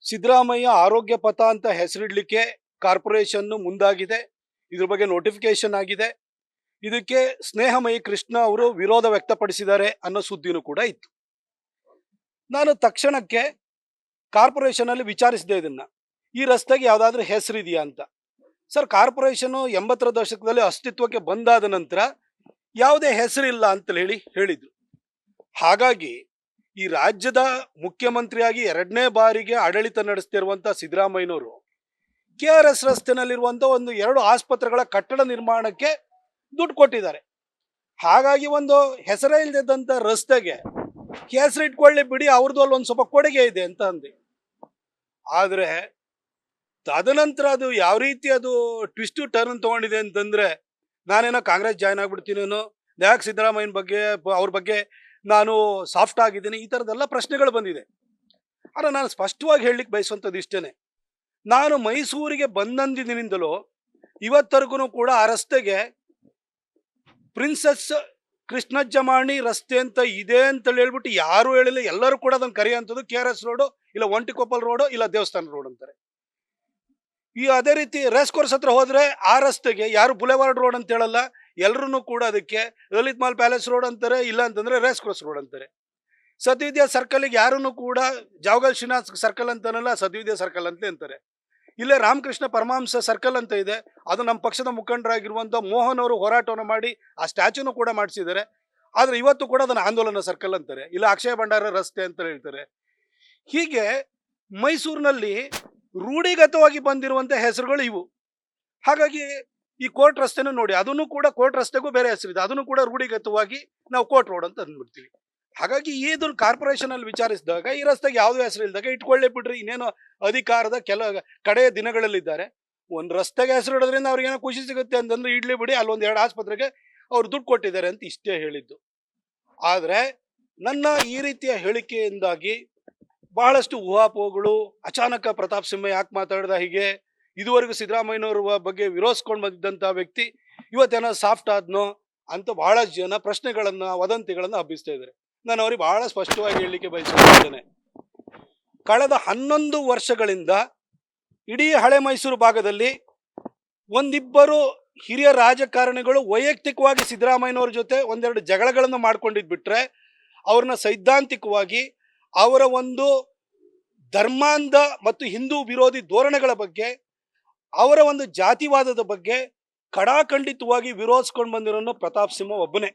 ಸಿದ್ದರಾಮಯ್ಯ ಆರೋಗ್ಯ ಪಥ ಅಂತ ಹೆಸರಿಡ್ಲಿಕ್ಕೆ ಕಾರ್ಪೊರೇಷನ್ ಮುಂದಾಗಿದೆ. ಇದ್ರ ಬಗ್ಗೆ ನೋಟಿಫಿಕೇಶನ್ ಆಗಿದೆ. ಇದಕ್ಕೆ ಸ್ನೇಹಮಯಿ ಕೃಷ್ಣ ಅವರು ವಿರೋಧ ವ್ಯಕ್ತಪಡಿಸಿದ್ದಾರೆ ಅನ್ನೋ ಸುದ್ದಿನೂ ಕೂಡ ಇತ್ತು. ನಾನು ತಕ್ಷಣಕ್ಕೆ ಕಾರ್ಪೊರೇಷನ್ ಅಲ್ಲಿ ವಿಚಾರಿಸಿದೆ ಇದನ್ನ, ಈ ರಸ್ತೆಗೆ ಯಾವ್ದಾದ್ರೂ ಹೆಸರಿದೆಯಾ ಅಂತ. ಸರ್, ಕಾರ್ಪೊರೇಷನ್ 80ರ ದಶಕದಲ್ಲಿ ಅಸ್ತಿತ್ವಕ್ಕೆ ಬಂದಾದ ನಂತರ ಯಾವುದೇ ಹೆಸರಿಲ್ಲ ಅಂತ ಹೇಳಿದ್ರು. ಹಾಗಾಗಿ ಈ ರಾಜ್ಯದ ಮುಖ್ಯಮಂತ್ರಿಯಾಗಿ 2ನೇ ಬಾರಿಗೆ ಆಡಳಿತ ನಡೆಸ್ತಿರುವಂತ ಸಿದ್ದರಾಮಯ್ಯನವರು KRS ರಸ್ತೆನಲ್ಲಿರುವಂತ ಒಂದು 2 ಆಸ್ಪತ್ರೆಗಳ ಕಟ್ಟಡ ನಿರ್ಮಾಣಕ್ಕೆ ದುಡ್ಡು ಕೊಟ್ಟಿದ್ದಾರೆ. ಹಾಗಾಗಿ ಒಂದು ಹೆಸರೇ ಇಲ್ಲದಂತ ರಸ್ತೆಗೆ ಹೆಸರು ಇಟ್ಕೊಳ್ಳಿ ಬಿಡಿ, ಅವ್ರದ್ದು ಅಲ್ಲಿ ಒಂದು ಸ್ವಲ್ಪ ಕೊಡುಗೆ ಇದೆ ಅಂತ ಅಂದೆ. ಆದ್ರೆ ತದನಂತರ ಅದು ಯಾವ ರೀತಿ ಅದು ಟ್ವಿಸ್ಟ್ ಟರ್ನ್ ತಗೊಂಡಿದೆ ಅಂತಂದ್ರೆ, ನಾನೇನೋ ಕಾಂಗ್ರೆಸ್ ಜಾಯ್ನ್ ಆಗ್ಬಿಡ್ತೀನೇನೋ, ಯಾಕೆ ಸಿದ್ದರಾಮಯ್ಯನ ಬಗ್ಗೆ ಅವ್ರ ಬಗ್ಗೆ ನಾನು ಸಾಫ್ಟ್ ಆಗಿದ್ದೀನಿ, ಈ ಥರದ್ದೆಲ್ಲ ಪ್ರಶ್ನೆಗಳು ಬಂದಿದೆ. ಆದರೆ ನಾನು ಸ್ಪಷ್ಟವಾಗಿ ಹೇಳಲಿಕ್ಕೆ ಬಯಸುವಂಥದ್ದು ಇಷ್ಟೇನೆ, ನಾನು ಮೈಸೂರಿಗೆ ಬಂದಂದಿನಿಂದಲೂ ಇವತ್ತರೆಗೂ ಕೂಡ ಆ ರಸ್ತೆಗೆ ಪ್ರಿನ್ಸೆಸ್ ಕೃಷ್ಣಜ್ಜಮಾಣಿ ರಸ್ತೆ ಅಂತ ಇದೆ ಅಂತ ಹೇಳ್ಬಿಟ್ಟು ಯಾರು ಹೇಳಿಲ್ಲ. ಎಲ್ಲರೂ ಕೂಡ ಅದನ್ನು ಕರೆಯುವಂಥದ್ದು KRS ರೋಡು, ಇಲ್ಲ ಒಂಟಿಕೊಪ್ಪಲ್ ರೋಡು, ಇಲ್ಲ ದೇವಸ್ಥಾನ ರೋಡ್ ಅಂತಾರೆ. ಅದೇ ರೀತಿ ರೇಸ್ ಕೋರ್ಸ್ ಹತ್ರ ಹೋದ್ರೆ ಆ ರಸ್ತೆಗೆ ಯಾರು ಬುಲೆವಾರ್ಡ್ ರೋಡ್ ಅಂತ ಹೇಳಲ್ಲ, ಎಲ್ಲರೂ ಕೂಡ ಅದಕ್ಕೆ ಲಲಿತ್ ಮಾಲ್ ಪ್ಯಾಲೇಸ್ ರೋಡ್ ಅಂತಾರೆ, ಇಲ್ಲ ಅಂತಂದ್ರೆ ರೇಸ್ ಕ್ರಾಸ್ ರೋಡ್ ಅಂತಾರೆ. ಸದ್ವಿದ್ಯಾ ಸರ್ಕಲ್ಗೆ ಯಾರನ್ನು ಕೂಡ ಜಾವಗಲ್ ಶ್ರೀನಾಥ್ ಸರ್ಕಲ್ ಅಂತಾನಲ್ಲ, ಸದ್ವಿದ್ಯಾ ಸರ್ಕಲ್ ಅಂತ ಅಂತಾರೆ. ಇಲ್ಲೇ ರಾಮಕೃಷ್ಣ ಪರಮಹಂಸ ಸರ್ಕಲ್ ಅಂತ ಇದೆ, ಅದು ನಮ್ಮ ಪಕ್ಷದ ಮುಖಂಡರಾಗಿರುವಂಥ ಮೋಹನ್ ಅವರು ಹೋರಾಟವನ್ನು ಮಾಡಿ ಆ ಸ್ಟ್ಯಾಚ್ಯೂನು ಕೂಡ ಮಾಡಿಸಿದ್ದಾರೆ. ಆದರೆ ಇವತ್ತು ಕೂಡ ಅದನ್ನು ಆಂದೋಲನ ಸರ್ಕಲ್ ಅಂತಾರೆ, ಇಲ್ಲ ಅಕ್ಷಯ ಭಂಡಾರ ರಸ್ತೆ ಅಂತ ಹೇಳ್ತಾರೆ. ಹೀಗೆ ಮೈಸೂರಿನಲ್ಲಿ ರೂಢಿಗತವಾಗಿ ಬಂದಿರುವಂಥ ಹೆಸರುಗಳು ಇವು. ಹಾಗಾಗಿ ಈ ಕೋರ್ಟ್ ರಸ್ತೆನೂ ನೋಡಿ, ಅದನ್ನು ಕೂಡ ಕೋರ್ಟ್ ರಸ್ತೆಗೂ ಬೇರೆ ಹೆಸರಿದೆ, ಅದನ್ನು ಕೂಡ ರೂಢಿಗತವಾಗಿ ನಾವು ಕೋರ್ಟ್ ರೋಡ್ ಅಂತ ಅಂದ್ಬಿಡ್ತೀವಿ. ಹಾಗಾಗಿ ಇದನ್ನು ಕಾರ್ಪೊರೇಷನ್ ಅಲ್ಲಿ ವಿಚಾರಿಸಿದಾಗ ಈ ರಸ್ತೆಗೆ ಯಾವುದೇ ಹೆಸರು ಇಲ್ದಾಗ ಇಟ್ಕೊಳ್ಳೇ ಬಿಡ್ರಿ, ಇನ್ನೇನೋ ಅಧಿಕಾರದ ಕಡೆಯ ದಿನಗಳಲ್ಲಿದ್ದಾರೆ, ಒಂದು ರಸ್ತೆಗೆ ಹೆಸರು ಇಡೋದ್ರಿಂದ ಅವ್ರಿಗೇನೋ ಖುಷಿ ಸಿಗುತ್ತೆ ಅಂತಂದ್ರೆ ಇಡ್ಲಿ ಬಿಡಿ, ಅಲ್ಲೊಂದು 2 ಆಸ್ಪತ್ರೆಗೆ ಅವ್ರು ದುಡ್ಡು ಕೊಟ್ಟಿದ್ದಾರೆ ಅಂತ ಇಷ್ಟೇ ಹೇಳಿದ್ದು. ಆದರೆ ನನ್ನ ಈ ರೀತಿಯ ಹೇಳಿಕೆಯಿಂದಾಗಿ ಬಹಳಷ್ಟು ಊಹಾಪೋಹಗಳು, ಅಚಾನಕ ಪ್ರತಾಪ್ ಸಿಂಹ ಯಾಕೆ ಮಾತಾಡ್ದ ಹೀಗೆ, ಇದುವರೆಗೂ ಸಿದ್ದರಾಮಯ್ಯನವ್ರ ಬಗ್ಗೆ ವಿರೋಧಿಸ್ಕೊಂಡು ಬಂದಿದ್ದಂಥ ವ್ಯಕ್ತಿ ಇವತ್ತೇನೋ ಸಾಫ್ಟ್ ಆದ್ನೋ ಅಂತ ಬಹಳಷ್ಟು ಜನ ಪ್ರಶ್ನೆಗಳನ್ನ, ವದಂತಿಗಳನ್ನ ಹಬ್ಬಿಸ್ತಾ ಇದ್ದಾರೆ. ನಾನು ಅವ್ರಿಗೆ ಬಹಳ ಸ್ಪಷ್ಟವಾಗಿ ಹೇಳಲಿಕ್ಕೆ ಬಯಸುತ್ತೇನೆ, ಕಳೆದ 11 ವರ್ಷಗಳಿಂದ ಇಡೀ ಹಳೆ ಮೈಸೂರು ಭಾಗದಲ್ಲಿ ಒಂದಿಬ್ಬರು ಹಿರಿಯ ರಾಜಕಾರಣಿಗಳು ವೈಯಕ್ತಿಕವಾಗಿ ಸಿದ್ದರಾಮಯ್ಯನವ್ರ ಜೊತೆ ಒಂದೆರಡು ಜಗಳಗಳನ್ನು ಮಾಡ್ಕೊಂಡಿದ್ ಬಿಟ್ರೆ, ಅವ್ರನ್ನ ಸೈದ್ಧಾಂತಿಕವಾಗಿ ಅವರ ಒಂದು ಧರ್ಮಾಂಧ ಮತ್ತು ಹಿಂದೂ ವಿರೋಧಿ ಧೋರಣೆಗಳ ಬಗ್ಗೆ, ಅವರ ಒಂದು ಜಾತಿವಾದದ ಬಗ್ಗೆ ಕಡಾಖಂಡಿತವಾಗಿ ವಿರೋಧಿಸ್ಕೊಂಡು ಬಂದಿರೋನು ಪ್ರತಾಪ್ ಸಿಂಹ ಒಬ್ಬನೇ.